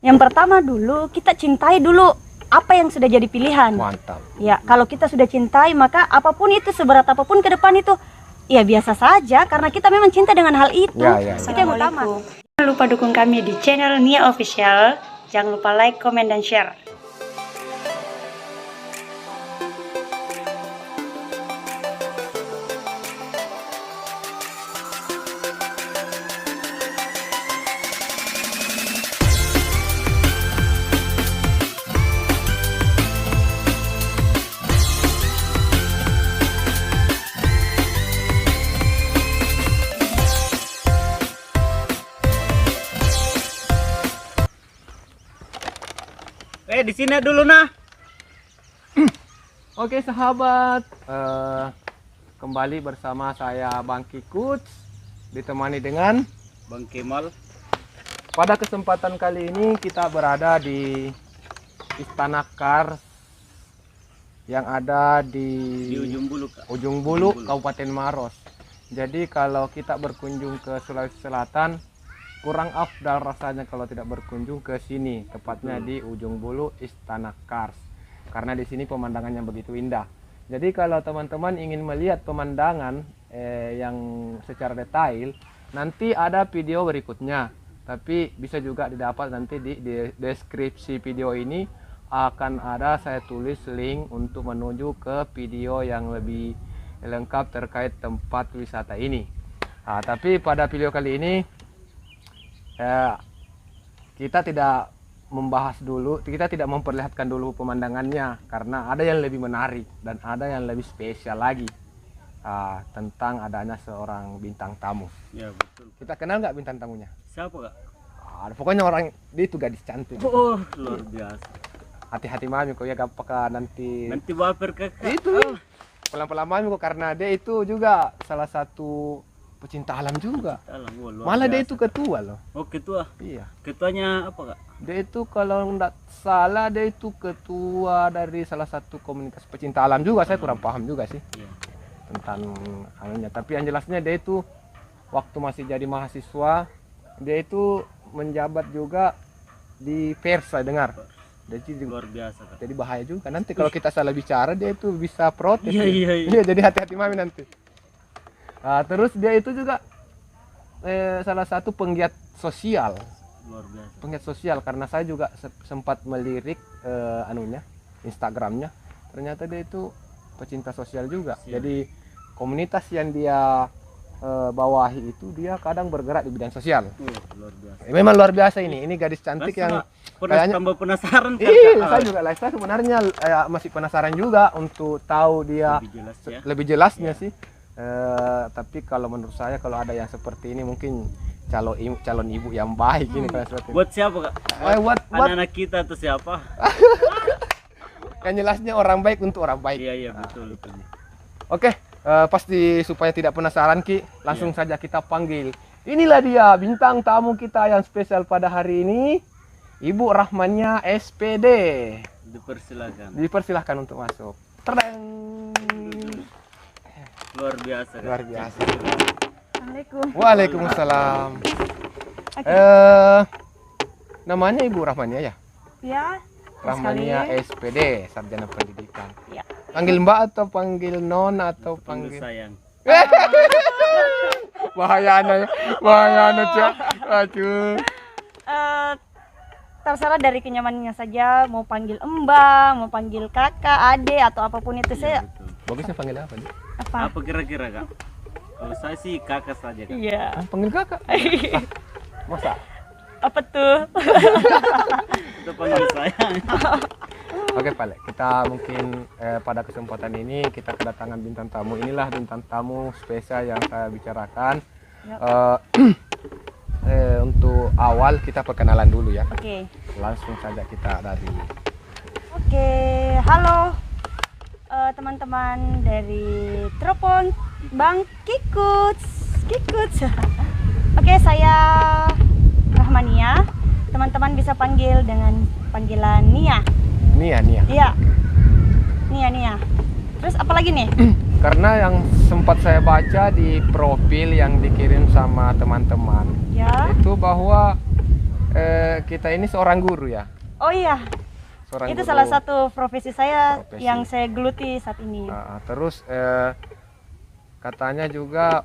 Yang pertama dulu kita cintai dulu apa yang sudah jadi pilihan. Mantap. Ya, kalau kita sudah cintai maka apapun itu, seberat apapun ke depan itu ya biasa saja karena kita memang cinta dengan hal itu. Ya. Itu yang utama. Jangan lupa dukung kami di channel Nia Official. Jangan lupa like, comment, dan share. Di sini dulu nah. Oke sahabat, kembali bersama saya Bang Kikuts, ditemani dengan Bang Kemal. Pada kesempatan kali ini kita berada di Istana Kars yang ada di Ujung Bulu, Kak. Ujung Bulu, Kabupaten Maros. Jadi kalau kita berkunjung ke Sulawesi Selatan, kurang afdal rasanya kalau tidak berkunjung ke sini, tepatnya di Ujung Bulu Istana Kars. Karena di sini pemandangannya begitu indah. Jadi kalau teman-teman ingin melihat pemandangan yang secara detail, nanti ada video berikutnya. Tapi bisa juga didapat nanti di deskripsi video ini akan ada saya tulis link untuk menuju ke video yang lebih lengkap terkait tempat wisata ini. Nah, tapi pada video kali ini kita tidak membahas dulu, kita tidak memperlihatkan dulu pemandangannya karena ada yang lebih menarik dan ada yang lebih spesial lagi tentang adanya seorang bintang tamu. Ya betul. Kita kenal nggak bintang tamunya? Siapa, Kak? Pokoknya orang dia itu gadis cantik. Oh, luar biasa. Hati-hati mami kok ya, apakah nanti baper, Kakak. itu pelan-pelan mami kok, karena dia itu juga salah satu pecinta alam juga. Malah dia itu ketua loh. Oh, ketua. Iya. Ketuanya apa, Kak? Dia itu kalau nggak salah dia itu ketua dari salah satu komunitas pecinta alam juga. Saya kurang paham juga sih tentang anunya. Tapi yang jelasnya dia itu waktu masih jadi mahasiswa, dia itu menjabat juga di pers, saya dengar. Jadi Luar biasa, Kak. jadi bahaya juga nanti kalau kita salah bicara, dia itu bisa protes. Iya. Jadi hati-hati mami nanti. Nah, terus dia itu juga salah satu penggiat sosial. Luar biasa. Penggiat sosial, karena saya juga sempat melirik Instagramnya. Ternyata dia itu pecinta sosial juga. Jadi komunitas yang dia bawahi itu dia kadang bergerak di bidang sosial. Luar biasa. Memang luar biasa ini. Ini gadis cantik yang kayaknya tambah penasaran, Kak. Iya, saya juga saya sebenarnya masih penasaran juga untuk tahu dia Lebih jelas, ya. lebih jelasnya sih. Tapi kalau menurut saya kalau ada yang seperti ini mungkin calon ibu yang baik ini kalau seperti ini. Buat siapa, Kak? Buat Anak-anak kita atau siapa? yang jelasnya orang baik untuk orang baik. Iya, betul. Oke, pasti supaya tidak penasaran Ki, langsung saja kita panggil. Inilah dia bintang tamu kita yang spesial pada hari ini, Ibu Rahmania SPD. Dipersilahkan untuk masuk. Tereng. Luar biasa, Kak. Luar biasa. Assalamualaikum. Waalaikumsalam. Namanya Ibu Rahmania ya? Ya. Rahmania SPD, Sarjana Pendidikan. Ya. Panggil Mbak atau panggil Non atau Panggil panggil sayang. bahaya Cak. Aduh. Terserah dari kenyamanannya saja, mau panggil Mbak, mau panggil kakak, adik, atau apapun itu saya. Betul. Bagusnya panggil apa nih? Apa kira-kira, Kak? Kalau saya sih kakak saja, Kak. Iya. Panggil kakak. Masa? Apa tuh? Itu panggil sayang. Oke Pak, kita mungkin pada kesempatan ini kita kedatangan bintang tamu. Inilah bintang tamu spesial yang saya bicarakan. Untuk awal kita perkenalan dulu ya. Oke. Langsung saja kita dari. Oke, halo teman-teman dari Telepon Bang Kikuts. Oke, saya Rahmania. Teman-teman bisa panggil dengan panggilan Nia. Nia. Iya. Nia. Terus apa lagi nih? Karena yang sempat saya baca di profil yang dikirim sama teman-teman, Ya. itu bahwa kita ini seorang guru ya. Oh iya, Seorang itu guru. salah satu profesi saya Profesi. yang saya geluti saat ini. Terus katanya juga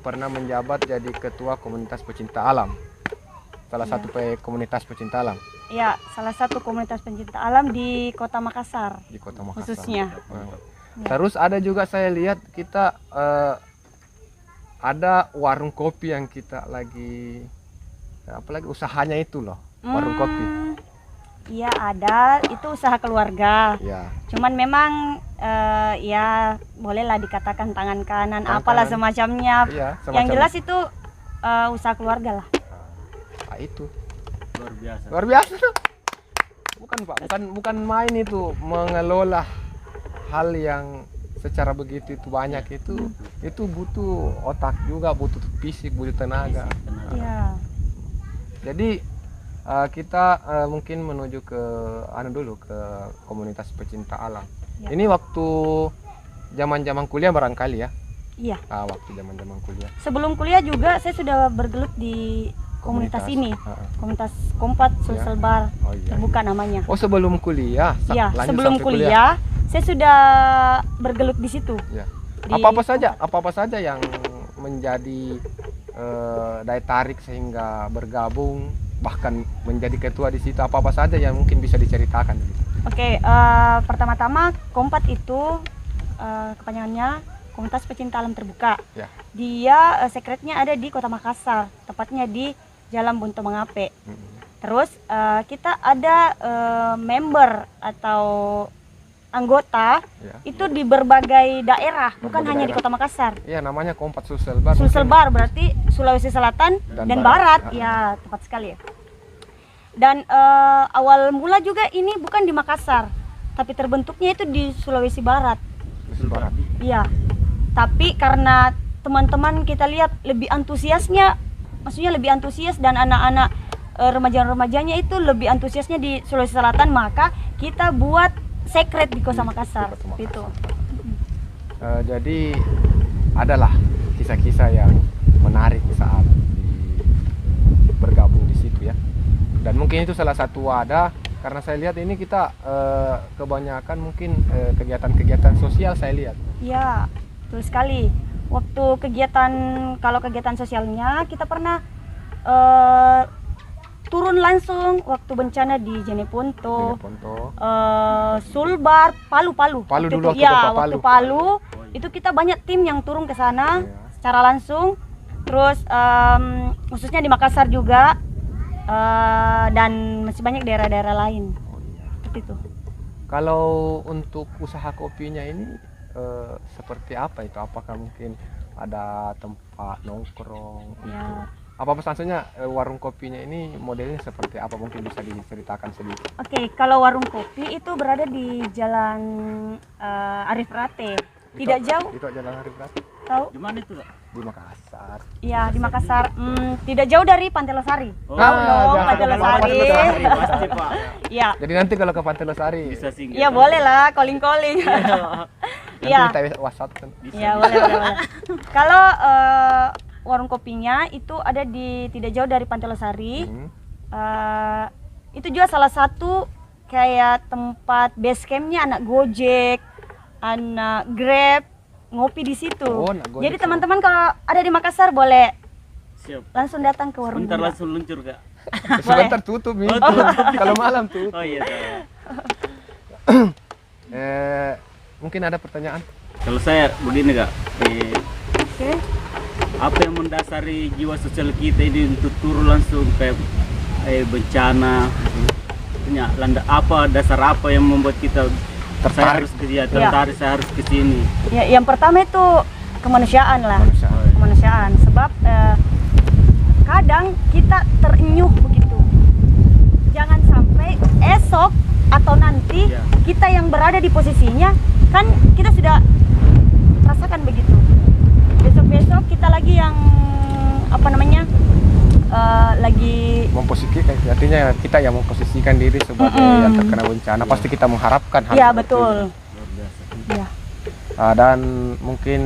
pernah menjabat jadi ketua komunitas pecinta alam. Salah satu komunitas pecinta alam Ya, salah satu komunitas pencinta alam di Kota Makassar di Kota Makassar. khususnya. Ya. Terus ada juga saya lihat kita ada warung kopi yang kita lagi apalagi usahanya itu loh, warung kopi. Iya ada, itu usaha keluarga. Ya. Cuman memang ya bolehlah dikatakan tangan kanan, Tangan apalah kanan. semacamnya. Iya, Yang semacam- jelas itu usaha keluarga lah. Itu Luar biasa. luar biasa tuh. Bukan Pak, bukan main itu mengelola hal yang secara begitu itu banyak itu butuh otak juga, butuh fisik, butuh tenaga. Iya. Jadi kita mungkin menuju ke ke komunitas pecinta alam. Ya. Ini waktu zaman kuliah barangkali ya. Iya. Waktu zaman kuliah. Sebelum kuliah juga saya sudah bergelut di komunitas ini. Komunitas Kompat Social Bar Oh iya. terbuka namanya. Oh sebelum kuliah. Iya, lanjut sebelum sampai kuliah saya sudah bergelut di situ. Ya. Di Apa-apa saja yang menjadi daya tarik sehingga bergabung bahkan menjadi ketua di situ, apa saja yang mungkin bisa diceritakan gitu. Oke, pertama-tama Kompat itu kepanjangannya Komunitas Pecinta Alam Terbuka. Ya. Dia sekretnya ada di Kota Makassar, tepatnya di Jalan Buntu Mengape. Terus kita ada member atau anggota Ya. itu di berbagai daerah, bukan Berbagai hanya di daerah. Kota Makassar. Iya, namanya Kompat Social Bar. Sulsel mungkin. Bar berarti Sulawesi Selatan Dan dan Barat. Barat. Ya, tepat sekali ya. Dan awal mula juga ini bukan di Makassar, tapi terbentuknya itu di Sulawesi Barat. Sulawesi Barat. Iya. Tapi karena teman-teman kita lihat lebih antusiasnya, maksudnya lebih antusias dan anak-anak remaja-remajanya itu lebih antusiasnya di Sulawesi Selatan, maka kita buat sekret di Kota Makassar. Kota Makassar. Itu. Jadi adalah kisah-kisah yang menarik saat bergabung di situ ya. Dan mungkin itu salah satu wadah karena saya lihat ini kita kebanyakan mungkin kegiatan-kegiatan sosial saya lihat. Iya, betul sekali. Waktu kalau kegiatan sosialnya kita pernah turun langsung waktu bencana di Jeneponto, Sulbar, Palu. Palu Waktu dulu, itu, waktu ya, Bapak waktu Palu itu kita banyak tim yang turun ke sana Iya. secara langsung. Terus khususnya di Makassar juga dan masih banyak daerah-daerah lain. Seperti itu. Kalau untuk usaha kopinya ini seperti apa itu? Apakah mungkin ada tempat nongkrong? Ya. Apa pesannya warung kopinya ini modelnya seperti apa? Mungkin bisa diceritakan sedikit. Oke, kalau warung kopi itu berada di Jalan Arif Rate. Tidak jauh, Itu Jalan Arif Rate tahu? Di mana itu, Kak? di Makassar. Iya, di Makassar. Tidak jauh dari Pantai Losari. Oh, Tahu dong, jangan Pantai lupa Losari. Pantai Losari. Pasti, Pak. Iya. Jadi nanti kalau ke Pantai Losari, Bisa singgah. Iya, boleh lah calling-calling. nanti Iya. kita WhatsApp kan. Iya, boleh. Kalau warung kopinya itu ada di tidak jauh dari Pantai Losari. Itu juga salah satu kayak tempat base campnya anak Gojek, anak Grab ngopi di situ. Oh, anak Gojek. Jadi teman-teman kalau ada di Makassar boleh Siap. langsung datang ke warung. Bentar Bunda. langsung luncur, Kak. Sebentar tutup nih. Oh, tutup. Kalau malam tutup. Oh iya, Kak. Mungkin ada pertanyaan? Kalau saya begini, Kak. Oke. Apa yang mendasari jiwa sosial kita ini untuk turun langsung kayak bencana? Punya dasar apa yang membuat kita Tertarik. saya harus ke sini. Ya, yang pertama itu kemanusiaan lah. Manusia. Kemanusiaan. Sebab kadang kita terenyuh begitu. Jangan sampai esok atau nanti Ya. kita yang berada di posisinya kan kita sudah rasakan begitu. Besok-besok kita lagi yang lagi Memposisikan, artinya kita yang memposisikan diri sebagai yang terkena bencana, pasti kita mengharapkan hal ya seperti betul. Luar biasa. Ya. itu. Dan mungkin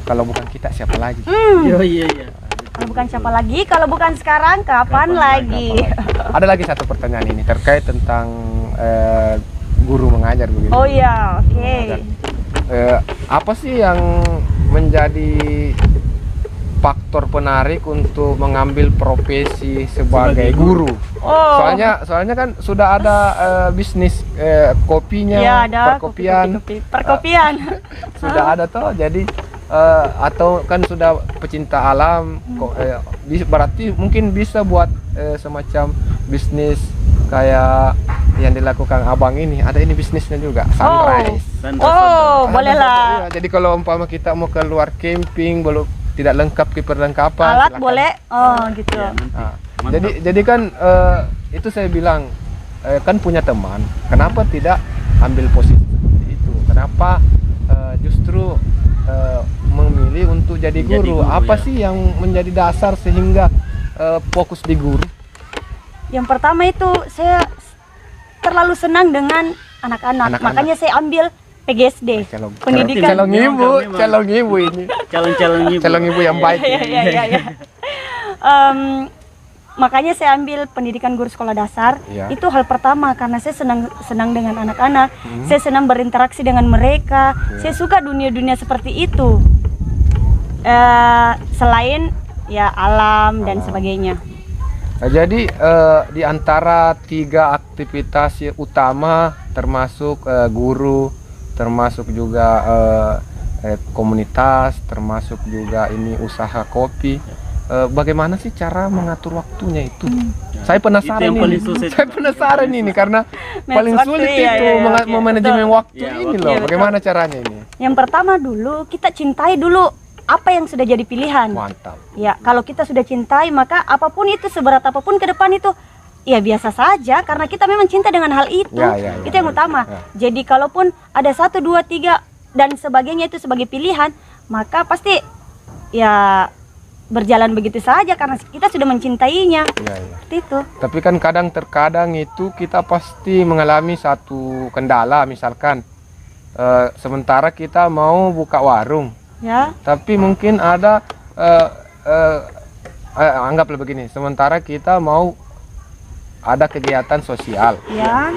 kalau bukan kita siapa lagi? Iya. Kalau bukan siapa lagi? Kalau bukan sekarang, kapan lagi? Ada lagi satu pertanyaan ini terkait tentang guru mengajar begitu. Oh iya, oke. Mengajar. Apa sih yang menjadi faktor penarik untuk mengambil profesi sebagai guru? Oh. Soalnya kan sudah ada bisnis kopinya, Iya, ada perkopian, perkopian. sudah ada toh. Jadi atau kan sudah pecinta alam, berarti mungkin bisa buat semacam bisnis kayak yang dilakukan abang ini. Ada ini bisnisnya juga, sunrise. Oh, boleh lah. Iya, jadi kalau umpama kita mau keluar camping, belum tidak lengkap perlengkapan, Alat silakan. boleh? Oh, gitu. Ya, nanti. Nah, Mantap. jadi kan itu saya bilang kan punya teman, kenapa tidak ambil posisi seperti itu? Kenapa justru memilih untuk jadi guru? Apa ya. sih yang menjadi dasar sehingga fokus di guru? Yang pertama itu saya terlalu senang dengan anak-anak, makanya saya ambil PGSD, pendidikan. Calon ibu ini, calon ibu yang baik. Iya. Makanya saya ambil pendidikan guru sekolah dasar. Iya. Itu hal pertama karena saya senang dengan anak-anak. Saya senang berinteraksi dengan mereka. Saya suka dunia-dunia seperti itu. Selain ya alam dan sebagainya. Nah, jadi di antara 3 aktivitas utama termasuk guru, termasuk juga komunitas, termasuk juga ini usaha kopi. Bagaimana sih cara mengatur waktunya itu? Saya penasaran ini. Saya penasaran ini karena paling sulit itu memanajemen waktu ini loh. Bagaimana caranya ini? Yang pertama dulu kita cintai dulu apa yang sudah jadi pilihan. Mantap. Ya, kalau kita sudah cintai maka apapun itu seberat apapun ke depan itu ya biasa saja karena kita memang cinta dengan hal itu. Itu yang utama. Jadi kalaupun ada 1, 2, 3 dan sebagainya itu sebagai pilihan, maka pasti ya berjalan begitu saja karena kita sudah mencintainya. Seperti itu. Tapi kan terkadang itu kita pasti mengalami satu kendala, misalkan sementara kita mau buka warung. Ya. Tapi mungkin ada anggaplah begini, sementara kita mau ada kegiatan sosial, Ya.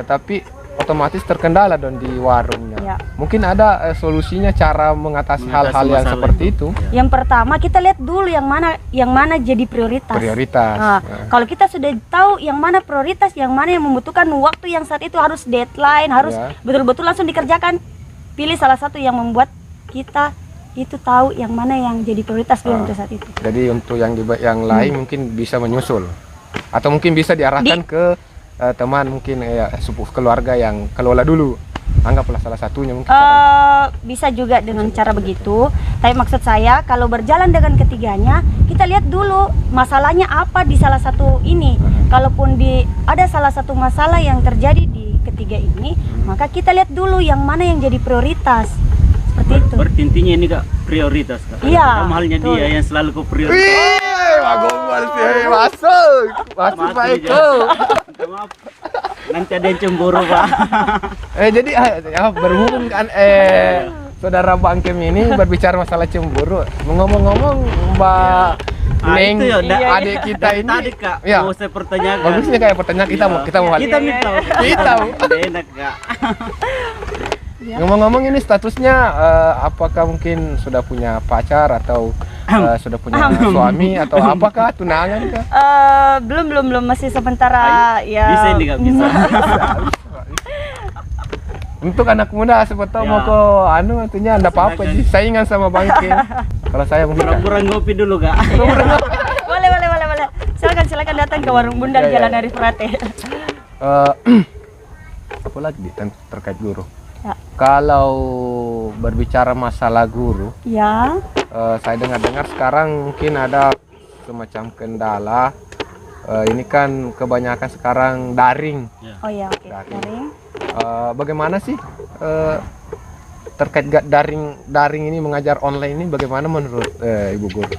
Tapi otomatis terkendala dong di warungnya. Ya. Mungkin ada solusinya cara mengatasi hal-hal yang seperti itu. Yang pertama kita lihat dulu yang mana jadi prioritas. Nah, kalau kita sudah tahu yang mana prioritas, yang mana yang membutuhkan waktu yang saat itu harus deadline, harus betul-betul langsung dikerjakan. Pilih salah satu yang membuat kita itu tahu yang mana yang jadi prioritas dulu untuk saat itu. Jadi untuk yang lain mungkin bisa menyusul atau mungkin bisa diarahkan ke teman mungkin sepupu keluarga yang kelola dulu. Anggaplah salah satunya mungkin. Bisa juga dengan cara begitu. Tapi maksud saya kalau berjalan dengan ketiganya, kita lihat dulu masalahnya apa di salah satu ini. Kalaupun ada salah satu masalah yang terjadi di ketiga ini, maka kita lihat dulu yang mana yang jadi prioritas. Seperti itu. Berarti intinya ini Kak prioritas Kak. Iya. Sama halnya dia yang selalu ke prioritas. Masuk Pak Eko. Maaf. Nanti ada yang cemburu Pak. Jadi berhubung kan saudara Bang Kem ini berbicara masalah cemburu. Ngomong-ngomong Mbak Neng, itu ya, adik kita ini. Tadi Kak, mau saya pertanyakan. Bagusnya kayak pertanyaan kita mau Kita minta. Enak Kak. Ngomong-ngomong ini statusnya apakah mungkin sudah punya pacar atau sudah punya suami atau apakah tunangan kah? Belum masih sementara ya. Bisa ini Kak, bisa. Untuk anak muda siapa tahu mau ke artinya enggak apa-apa sih. Saingan sama Bang Ken. Kalau saya mungkin Pura-pura ngopi dulu Kak. Boleh. Silakan datang ke warung Bunda Jalan Arif Rate. Apa lagi terkait guru? Ya. Kalau berbicara masalah guru, saya dengar sekarang mungkin ada semacam kendala. Ini kan kebanyakan sekarang daring. Oh ya, oke. Daring. Bagaimana sih terkait daring ini, mengajar online ini bagaimana menurut Ibu Guru?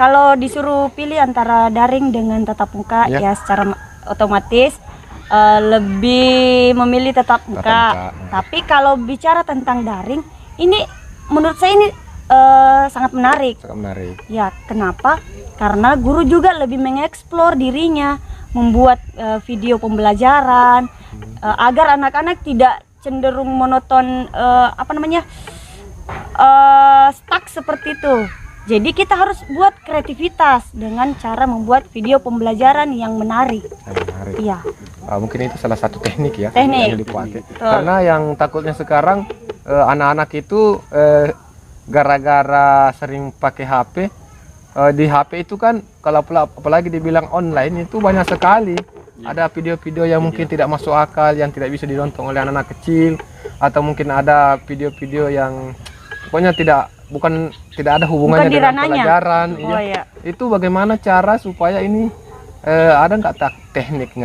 Kalau disuruh pilih antara daring dengan tatap muka, ya secara otomatis lebih memilih tatap muka. Tapi kalau bicara tentang daring, ini menurut saya ini sangat menarik. Sangat menarik. Ya, kenapa? Karena guru juga lebih mengeksplor dirinya, membuat video pembelajaran agar anak-anak tidak cenderung monoton, stuck seperti itu. Jadi kita harus buat kreativitas dengan cara membuat video pembelajaran yang menarik. Menarik. Iya. Mungkin itu salah satu teknik ya Teknik. yang dipakai. Karena yang takutnya sekarang anak-anak itu gara-gara sering pakai HP, di HP itu kan kalau apalagi dibilang online itu banyak sekali. Ada video-video yang mungkin tidak masuk akal, yang tidak bisa ditonton oleh anak-anak kecil, atau mungkin ada video-video yang pokoknya tidak ada hubungannya dengan pelajaran. Iya. Itu bagaimana cara supaya ini ada nggak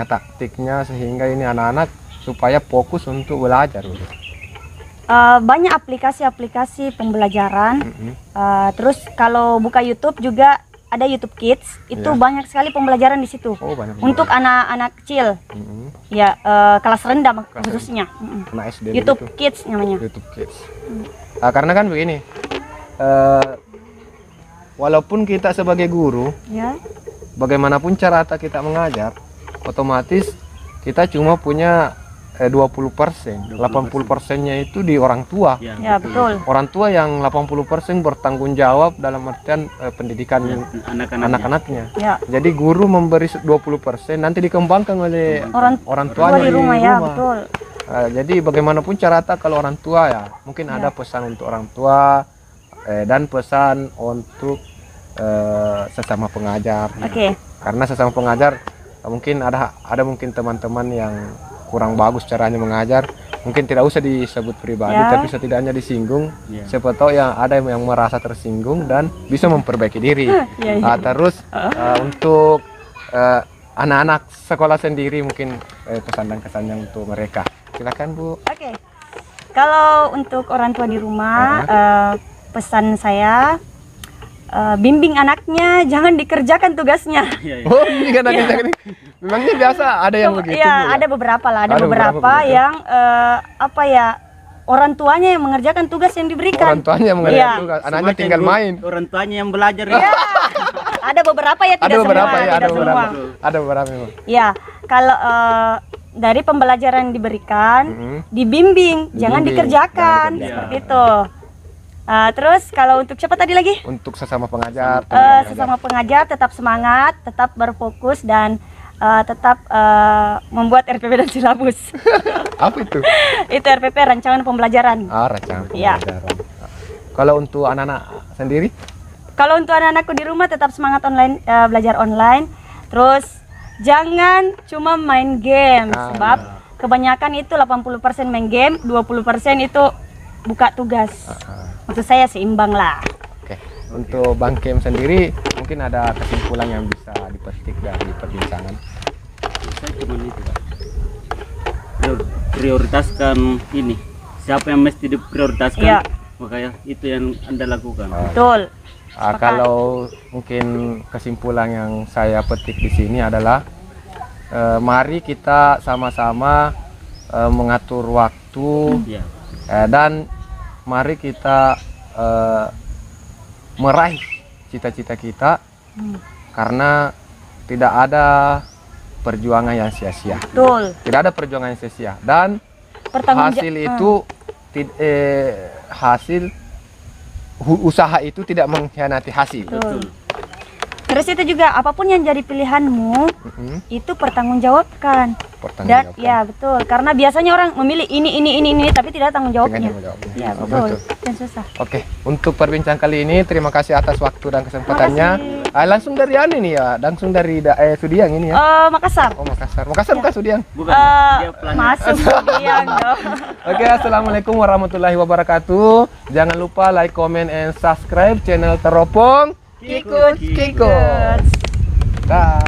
taktiknya sehingga ini anak-anak supaya fokus untuk belajar? Banyak aplikasi-aplikasi pembelajaran. Terus kalau buka YouTube juga ada YouTube Kids, itu banyak sekali pembelajaran di situ. Untuk anak-anak kecil, ya kelas rendah khususnya. Anak SD YouTube begitu. Kids namanya. YouTube Kids. Karena kan begini, walaupun kita sebagai guru, Ya. bagaimanapun cara kita mengajar, otomatis kita cuma punya 20%, 80%-nya itu di orang tua. Ya, betul. Orang tua yang 80% bertanggung jawab dalam artian pendidikan anak-anaknya. Ya. Jadi guru memberi 20%, nanti dikembangkan oleh orang tuanya di rumah. Ya, betul. Jadi bagaimanapun cara kalau orang tua ya, mungkin ada pesan untuk orang tua dan pesan untuk sesama pengajar. Oke. Karena sesama pengajar mungkin ada mungkin teman-teman yang kurang bagus caranya mengajar, mungkin tidak usah disebut pribadi, tapi setidaknya disinggung. Siapa tahu yang ada yang merasa tersinggung dan bisa memperbaiki diri. Terus untuk anak-anak sekolah sendiri mungkin pesan dan kesannya untuk mereka. Silakan Bu. Oke. Kalau untuk orang tua di rumah, pesan saya, bimbing anaknya, jangan dikerjakan tugasnya. Oh, ini kan ada memangnya biasa ada yang begitu? Ya, ada beberapa lah, ada beberapa yang orang tuanya yang mengerjakan tugas yang diberikan. Orang tuanya yang mengerjakan tugas, anaknya tinggal main. Orang tuanya yang belajar. Ya. Ada beberapa ya, tidak semua. Ada beberapa memang. Ya, kalau dari pembelajaran diberikan, dibimbing, jangan dikerjakan, seperti itu. Terus kalau untuk siapa tadi lagi? Untuk sesama pengajar. Sesama pengajar tetap semangat, tetap berfokus dan tetap membuat RPP dan silabus. Apa itu? Itu RPP, rancangan pembelajaran. Rancangan pembelajaran. Kalau untuk anak-anak sendiri? Kalau untuk anak-anakku di rumah tetap semangat online, belajar online. Terus jangan cuma main game, sebab kebanyakan itu 80% main game, 20% itu buka tugas. Maksud saya seimbang lah. Oke. Untuk Bang Kem sendiri mungkin ada kesimpulan yang bisa dipetik dari perbincangan. Saya cuma itu, Pak. Prioritaskan ini. Siapa yang mesti diprioritaskan? Makanya itu yang Anda lakukan. Betul. Kalau mungkin kesimpulan yang saya petik di sini adalah mari kita sama-sama mengatur waktu dan mari kita meraih cita-cita kita, karena tidak ada perjuangan yang sia-sia. Betul. Tidak ada perjuangan yang sia-sia, dan hasil itu usaha itu tidak mengkhianati hasil. Betul. Terus itu juga apapun yang jadi pilihanmu itu pertanggungjawabkan. Dan ya betul, karena biasanya orang memilih ini tapi tidak tanggung jawabnya. Ya betul. Dan susah. Oke, untuk perbincangan kali ini terima kasih atas waktu dan kesempatannya. Langsung dari nih ya, langsung dari Sudiang ini ya. Makassar. Oh, Makassar. Makassar bukan Sudiang? Bukan. Masuk Sudiang dong. Oke, assalamualaikum warahmatullahi wabarakatuh. Jangan lupa like, comment, and subscribe channel Teropong Kikut. Dah.